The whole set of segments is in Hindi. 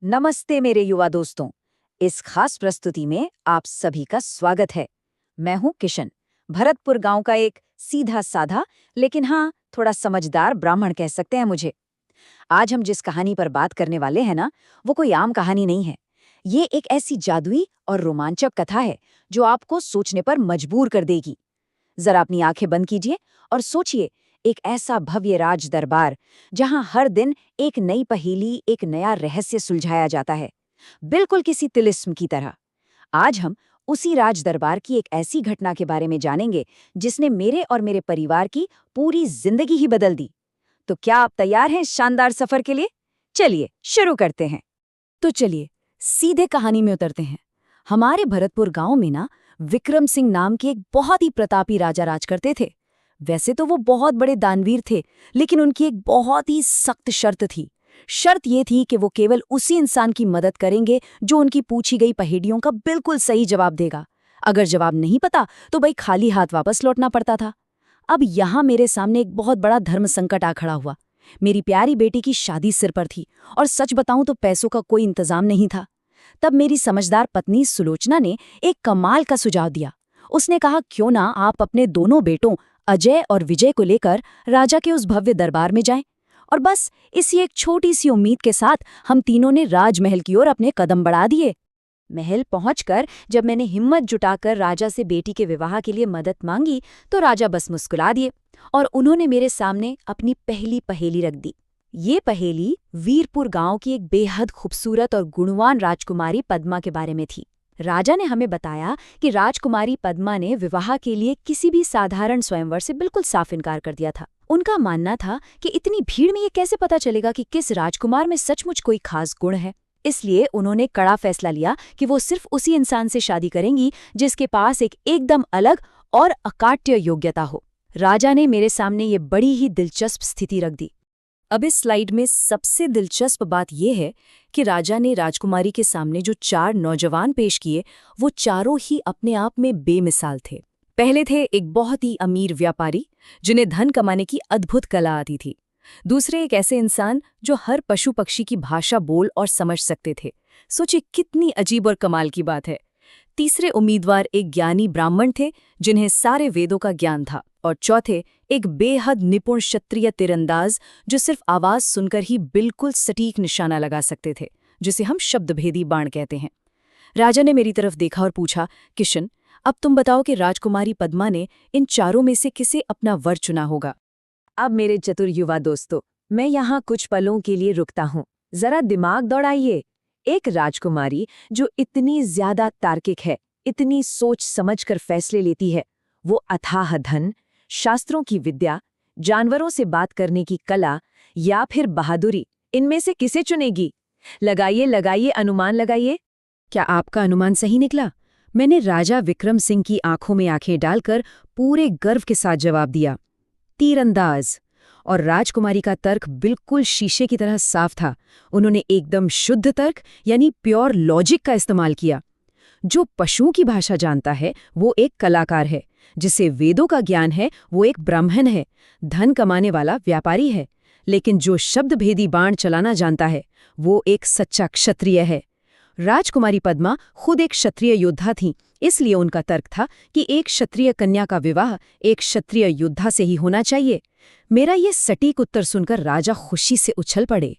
नमस्ते मेरे युवा दोस्तों। इस खास प्रस्तुति में आप सभी का स्वागत है। मैं हूं किशन, भरतपुर गांव का एक सीधा साधा लेकिन हाँ थोड़ा समझदार ब्राह्मण कह सकते हैं मुझे। आज हम जिस कहानी पर बात करने वाले हैं ना, वो कोई आम कहानी नहीं है। ये एक ऐसी जादुई और रोमांचक कथा है जो आपको सोचने पर मजबूर कर देगी। जरा अपनी आंखें बंद कीजिए और सोचिए, एक ऐसा भव्य राज दरबार जहां हर दिन एक नई पहेली, एक नया रहस्य सुलझाया जाता है, बिल्कुल किसी तिलिस्म की तरह। आज हम उसी राज दरबार की एक ऐसी घटना के बारे में जानेंगे जिसने मेरे और मेरे परिवार की पूरी जिंदगी ही बदल दी। तो क्या आप तैयार हैं इस शानदार सफर के लिए? चलिए शुरू करते हैं। तो चलिए सीधे कहानी में उतरते हैं। हमारे भरतपुर गांव में ना विक्रम सिंह नाम के एक बहुत ही प्रतापी राजा राज करते थे। वैसे तो वो बहुत बड़े दानवीर थे, लेकिन उनकी एक बहुत ही सख्त शर्त थी। शर्त ये थी कि वो केवल उसी इंसान की मदद करेंगे जो उनकी पूछी गई पहेलियों का बिल्कुल सही जवाब देगा। अगर जवाब नहीं पता तो भाई खाली हाथ वापस लौटना पड़ता था। अब यहाँ मेरे सामने एक बहुत बड़ा धर्म संकट आ खड़ा हुआ। मेरी प्यारी बेटी की शादी सिर पर थी और सच बताऊं तो पैसों का कोई इंतजाम नहीं था। तब मेरी समझदार पत्नी सुलोचना ने एक कमाल का सुझाव दिया। उसने कहा, क्यों ना आप अपने दोनों बेटों अजय और विजय को लेकर राजा के उस भव्य दरबार में जाएं। और बस इसी एक छोटी सी उम्मीद के साथ हम तीनों ने राजमहल की ओर अपने कदम बढ़ा दिए। महल पहुंचकर जब मैंने हिम्मत जुटाकर राजा से बेटी के विवाह के लिए मदद मांगी तो राजा बस मुस्कुरा दिए और उन्होंने मेरे सामने अपनी पहली पहेली रख दी। ये पहेली वीरपुर गांव की एक बेहद खूबसूरत और गुणवान राजकुमारी पद्मा के बारे में थी। राजा ने हमें बताया कि राजकुमारी पद्मा ने विवाह के लिए किसी भी साधारण स्वयंवर से बिल्कुल साफ इनकार कर दिया था। उनका मानना था कि इतनी भीड़ में ये कैसे पता चलेगा कि किस राजकुमार में सचमुच कोई खास गुण है। इसलिए उन्होंने कड़ा फैसला लिया कि वो सिर्फ उसी इंसान से शादी करेंगी जिसके पास एक एकदम अलग और अकाट्य योग्यता हो। राजा ने मेरे सामने ये बड़ी ही दिलचस्प स्थिति रख दी। अब इस स्लाइड में सबसे दिलचस्प बात यह है कि राजा ने राजकुमारी के सामने जो 4 नौजवान पेश किए, वो चारों ही अपने आप में बेमिसाल थे। पहले थे एक बहुत ही अमीर व्यापारी जिन्हें धन कमाने की अद्भुत कला आती थी। दूसरे एक ऐसे इंसान जो हर पशु पक्षी की भाषा बोल और समझ सकते थे। सोचिए कितनी अजीब और कमाल की बात है। तीसरे उम्मीदवार एक ज्ञानी ब्राह्मण थे जिन्हें सारे वेदों का ज्ञान था। और चौथे एक बेहद निपुण क्षत्रिय तीरंदाज जो सिर्फ आवाज सुनकर ही बिल्कुल सटीक निशाना लगा सकते थे, जिसे हम शब्दभेदी बाण कहते हैं। राजा ने मेरी तरफ देखा और पूछा, किशन, अब तुम बताओ कि राजकुमारी पद्मा ने इन चारों में से किसे अपना वर चुना होगा। अब मेरे चतुर युवा दोस्तों, मैं यहाँ कुछ पलों के लिए रुकता हूँ। जरा दिमाग दौड़ाइए। एक राजकुमारी जो इतनी ज्यादा तार्किक है, इतनी सोच समझकर फैसले लेती है, वो अथाह धन, शास्त्रों की विद्या, जानवरों से बात करने की कला या फिर बहादुरी, इनमें से किसे चुनेगी? लगाइए लगाइए, अनुमान लगाइए। क्या आपका अनुमान सही निकला? मैंने राजा विक्रम सिंह की आंखों में आंखें डालकर पूरे गर्व के साथ जवाब दिया, तीरंदाज। और राजकुमारी का तर्क बिल्कुल शीशे की तरह साफ था। उन्होंने एकदम शुद्ध तर्क यानी प्योर लॉजिक का इस्तेमाल किया। जो पशुओं की भाषा जानता है वो एक कलाकार है, जिसे वेदों का ज्ञान है वो एक ब्राह्मण है, धन कमाने वाला व्यापारी है, लेकिन जो शब्दभेदी बाण चलाना जानता है वो एक सच्चा क्षत्रिय है। राजकुमारी पद्मा खुद एक क्षत्रिय योद्धा थीं, इसलिए उनका तर्क था कि एक क्षत्रिय कन्या का विवाह एक क्षत्रिय योद्धा से ही होना चाहिए। मेरा ये सटीक उत्तर सुनकर राजा खुशी से उछल पड़े।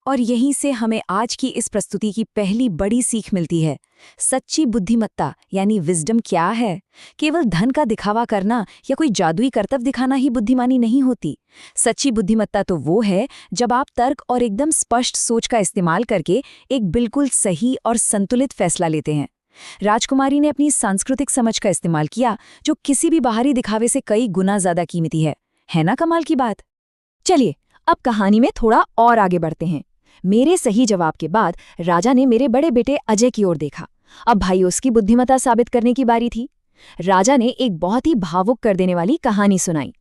और यहीं से हमें आज की इस प्रस्तुति की पहली बड़ी सीख मिलती है। सच्ची बुद्धिमत्ता यानी विजडम क्या है? केवल धन का दिखावा करना या कोई जादुई करतब दिखाना ही बुद्धिमानी नहीं होती। सच्ची बुद्धिमत्ता तो वो है जब आप तर्क और एकदम स्पष्ट सोच का इस्तेमाल करके एक बिल्कुल सही और संतुलित फैसला लेते हैं। राजकुमारी ने अपनी सांस्कृतिक समझ का इस्तेमाल किया, जो किसी भी बाहरी दिखावे से कई गुना ज्यादा कीमती है ना कमाल की बात? चलिए अब कहानी में थोड़ा और आगे बढ़ते हैं। मेरे सही जवाब के बाद राजा ने मेरे बड़े बेटे अजय की ओर देखा। अब भाई उसकी बुद्धिमत्ता साबित करने की बारी थी। राजा ने एक बहुत ही भावुक कर देने वाली कहानी सुनाई।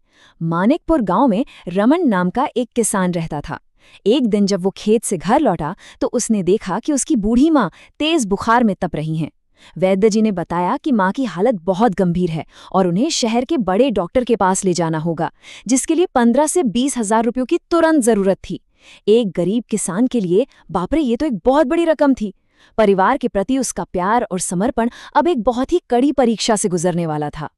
मानिकपुर गांव में रमन नाम का एक किसान रहता था। एक दिन जब वो खेत से घर लौटा तो उसने देखा कि उसकी बूढ़ी माँ तेज बुखार में तप रही हैं। वैद्य जी ने बताया कि माँ की हालत बहुत गंभीर है और उन्हें शहर के बड़े डॉक्टर के पास ले जाना होगा, जिसके लिए 15 से 20 हजार रुपयों की तुरंत जरूरत थी। एक गरीब किसान के लिए बाप रे, ये तो एक बहुत बड़ी रकम थी। परिवार के प्रति उसका प्यार और समर्पण अब एक बहुत ही कड़ी परीक्षा से गुजरने वाला था।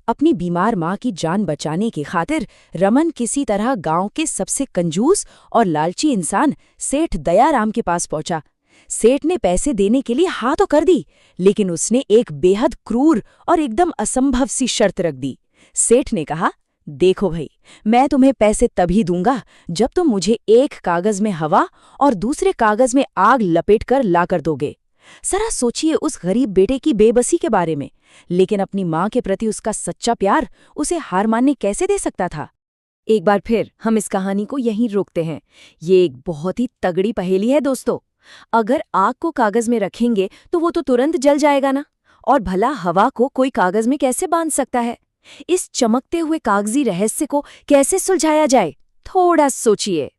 अपनी बीमार माँ की जान बचाने की खातिर रमन किसी तरह गांव के सबसे कंजूस और लालची इंसान सेठ दयाराम के पास पहुंचा। सेठ ने पैसे देने के लिए हाँ तो कर दी, लेकिन उसने एक बेहद क्रूर और एकदम असंभव सी शर्त रख दी। सेठ ने कहा, देखो भाई, मैं तुम्हें पैसे तभी दूंगा जब तुम मुझे एक कागज में हवा और दूसरे कागज में आग लपेटकर लाकर दोगे। जरा सोचिए उस गरीब बेटे की बेबसी के बारे में, लेकिन अपनी माँ के प्रति उसका सच्चा प्यार उसे हार मानने कैसे दे सकता था। एक बार फिर हम इस कहानी को यहीं रोकते हैं। ये एक बहुत ही तगड़ी पहेली है दोस्तों। अगर आग को कागज में रखेंगे तो वो तो तुरंत जल जाएगा ना, और भला हवा को कोई कागज में कैसे बांध सकता है। इस चमकते हुए कागजी रहस्य को कैसे सुलझाया जाए, थोड़ा सोचिए।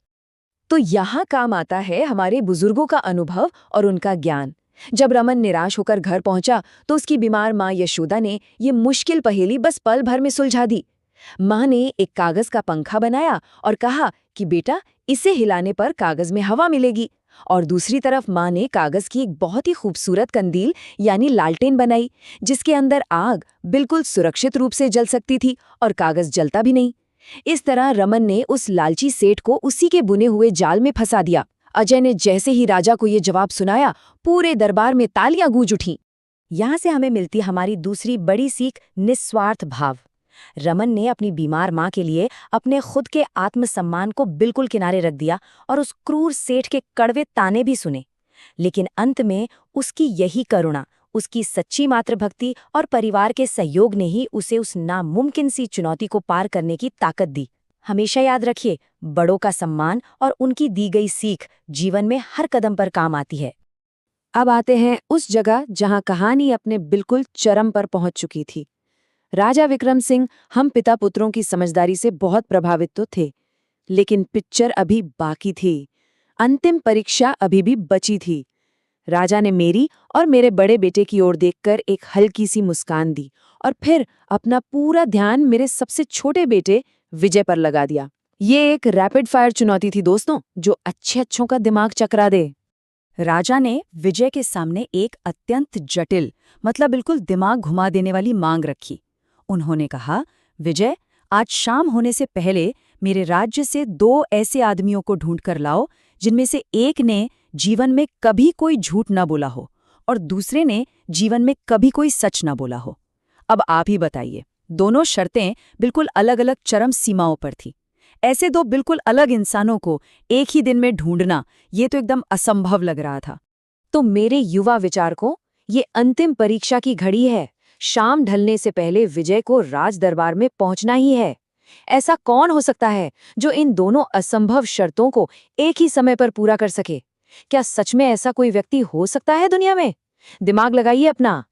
तो यहाँ काम आता है हमारे बुजुर्गों का अनुभव और उनका ज्ञान। जब रमन निराश होकर घर पहुंचा तो उसकी बीमार माँ यशोदा ने ये मुश्किल पहेली बस पल भर में सुलझा दी। माँ ने एक कागज का पंखा बनाया और कहा कि बेटा, इसे हिलाने पर कागज में हवा मिलेगी, और दूसरी तरफ माँ ने कागज की एक बहुत ही खूबसूरत कंदील यानी लालटेन बनाई, जिसके अंदर आग बिल्कुल सुरक्षित रूप से जल सकती थी और कागज जलता भी नहीं। इस तरह रमन ने उस लालची सेठ को उसी के बुने हुए जाल में फंसा दिया। अजय ने जैसे ही राजा को ये जवाब सुनाया, पूरे दरबार में तालियां गूंज उठीं। यहाँ से हमें मिलती हमारी दूसरी बड़ी सीख, निस्वार्थ भाव। रमन ने अपनी बीमार माँ के लिए अपने खुद के आत्मसम्मान को बिल्कुल किनारे रख दिया और उस क्रूर सेठ के कड़वे ताने भी सुने। लेकिन अंत में उसकी यही करुणा, उसकी सच्ची मातृभक्ति और परिवार के सहयोग ने ही उसे उस नामुमकिन सी चुनौती को पार करने की ताकत दी। हमेशा याद रखिए, बड़ों का सम्मान और उनकी दी गई सीख जीवन में हर कदम पर काम आती है। अब आते हैं उस जगह जहां कहानी अपने बिल्कुल चरम पर पहुंच चुकी थी। राजा विक्रम सिंह हम पिता पुत्रों की समझदारी से बहुत प्रभावित तो थे, लेकिन पिक्चर अभी बाकी थी। अंतिम परीक्षा अभी भी बची थी। राजा ने मेरी और मेरे बड़े बेटे की ओर देखकर एक हल्की सी मुस्कान दी और फिर अपना पूरा ध्यान मेरे सबसे छोटे बेटे विजय पर लगा दिया। ये एक रैपिड फायर चुनौती थी दोस्तों, जो अच्छों का दिमाग चकरा दे। राजा ने विजय के सामने एक अत्यंत जटिल, मतलब बिल्कुल दिमाग घुमा देने वाली मांग रखी। उन्होंने कहा, विजय, आज शाम होने से पहले मेरे राज्य से 2 ऐसे आदमियों को ढूंढ कर लाओ जिनमें से एक ने जीवन में कभी कोई झूठ न बोला हो और दूसरे ने जीवन में कभी कोई सच न बोला हो। अब आप ही बताइए। दोनों शर्तें बिल्कुल अलग अलग चरम सीमाओं पर थी। ऐसे 2 बिल्कुल अलग इंसानों को एक ही दिन में ढूंढना, ये तो एकदम असंभव लग रहा था। तो मेरे युवा विचारकों, ये अंतिम परीक्षा की घड़ी है। शाम ढलने से पहले विजय को राज दरबार में पहुंचना ही है। ऐसा कौन हो सकता है जो इन दोनों असंभव शर्तों को एक ही समय पर पूरा कर सके? क्या सच में ऐसा कोई व्यक्ति हो सकता है दुनिया में? दिमाग लगाइए अपना।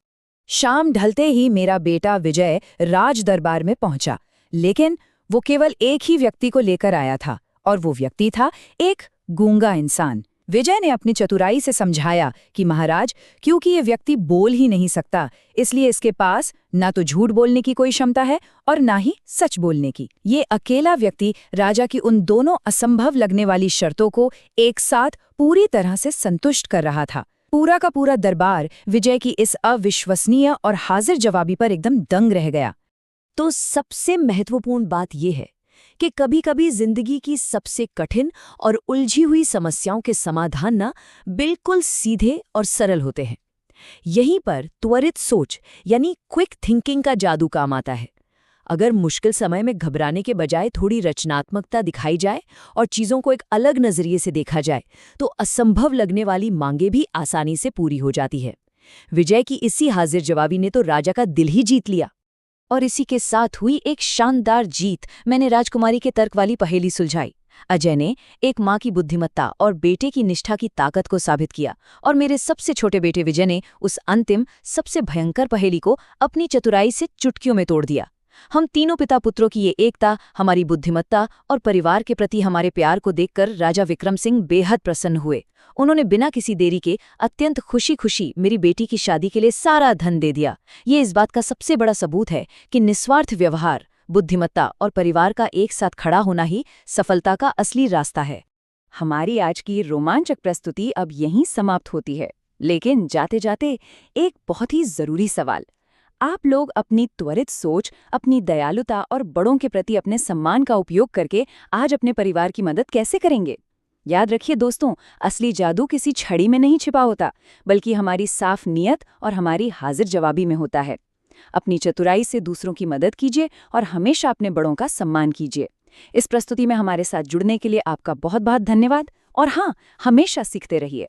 शाम ढलते ही मेरा बेटा विजय राज दरबार में पहुंचा, लेकिन वो केवल एक ही व्यक्ति को लेकर आया था, और वो व्यक्ति था एक गूंगा इंसान। विजय ने अपनी चतुराई से समझाया कि महाराज, क्योंकि ये व्यक्ति बोल ही नहीं सकता, इसलिए इसके पास ना तो झूठ बोलने की कोई क्षमता है और ना ही सच बोलने की। ये अकेला व्यक्ति राजा की उन दोनों असंभव लगने वाली शर्तों को एक साथ पूरी तरह से संतुष्ट कर रहा था। पूरा का पूरा दरबार विजय की इस अविश्वसनीय और हाजिर जवाबी पर एकदम दंग रह गया। तो सबसे महत्वपूर्ण बात यह है कि कभी-कभी जिंदगी की सबसे कठिन और उलझी हुई समस्याओं के समाधान ना बिल्कुल सीधे और सरल होते हैं। यहीं पर त्वरित सोच यानी क्विक थिंकिंग का जादू काम आता है। अगर मुश्किल समय में घबराने के बजाय थोड़ी रचनात्मकता दिखाई जाए और चीज़ों को एक अलग नजरिए से देखा जाए, तो असंभव लगने वाली मांगें भी आसानी से पूरी हो जाती है। विजय की इसी हाजिर जवाबी ने तो राजा का दिल ही जीत लिया। और इसी के साथ हुई एक शानदार जीत। मैंने राजकुमारी के तर्क वाली पहेली सुलझाई। अजय ने एक माँ की बुद्धिमत्ता और बेटे की निष्ठा की ताकत को साबित किया, और मेरे सबसे छोटे बेटे विजय ने उस अंतिम सबसे भयंकर पहेली को अपनी चतुराई से चुटकियों में तोड़ दिया। हम तीनों पिता पुत्रों की ये एकता, हमारी बुद्धिमत्ता और परिवार के प्रति हमारे प्यार को देखकर राजा विक्रम सिंह बेहद प्रसन्न हुए। उन्होंने बिना किसी देरी के अत्यंत खुशी मेरी बेटी की शादी के लिए सारा धन दे दिया। ये इस बात का सबसे बड़ा सबूत है कि निस्वार्थ व्यवहार, बुद्धिमत्ता और परिवार का एक साथ खड़ा होना ही सफलता का असली रास्ता है। हमारी आज की रोमांचक प्रस्तुति अब यहीं समाप्त होती है। लेकिन जाते जाते एक बहुत ही जरूरी सवाल। आप लोग अपनी त्वरित सोच, अपनी दयालुता और बड़ों के प्रति अपने सम्मान का उपयोग करके आज अपने परिवार की मदद कैसे करेंगे? याद रखिए दोस्तों, असली जादू किसी छड़ी में नहीं छिपा होता, बल्कि हमारी साफ नीयत और हमारी हाजिर जवाबी में होता है। अपनी चतुराई से दूसरों की मदद कीजिए और हमेशा अपने बड़ों का सम्मान कीजिए। इस प्रस्तुति में हमारे साथ जुड़ने के लिए आपका बहुत बहुत धन्यवाद और हाँ, हमेशा सीखते रहिए।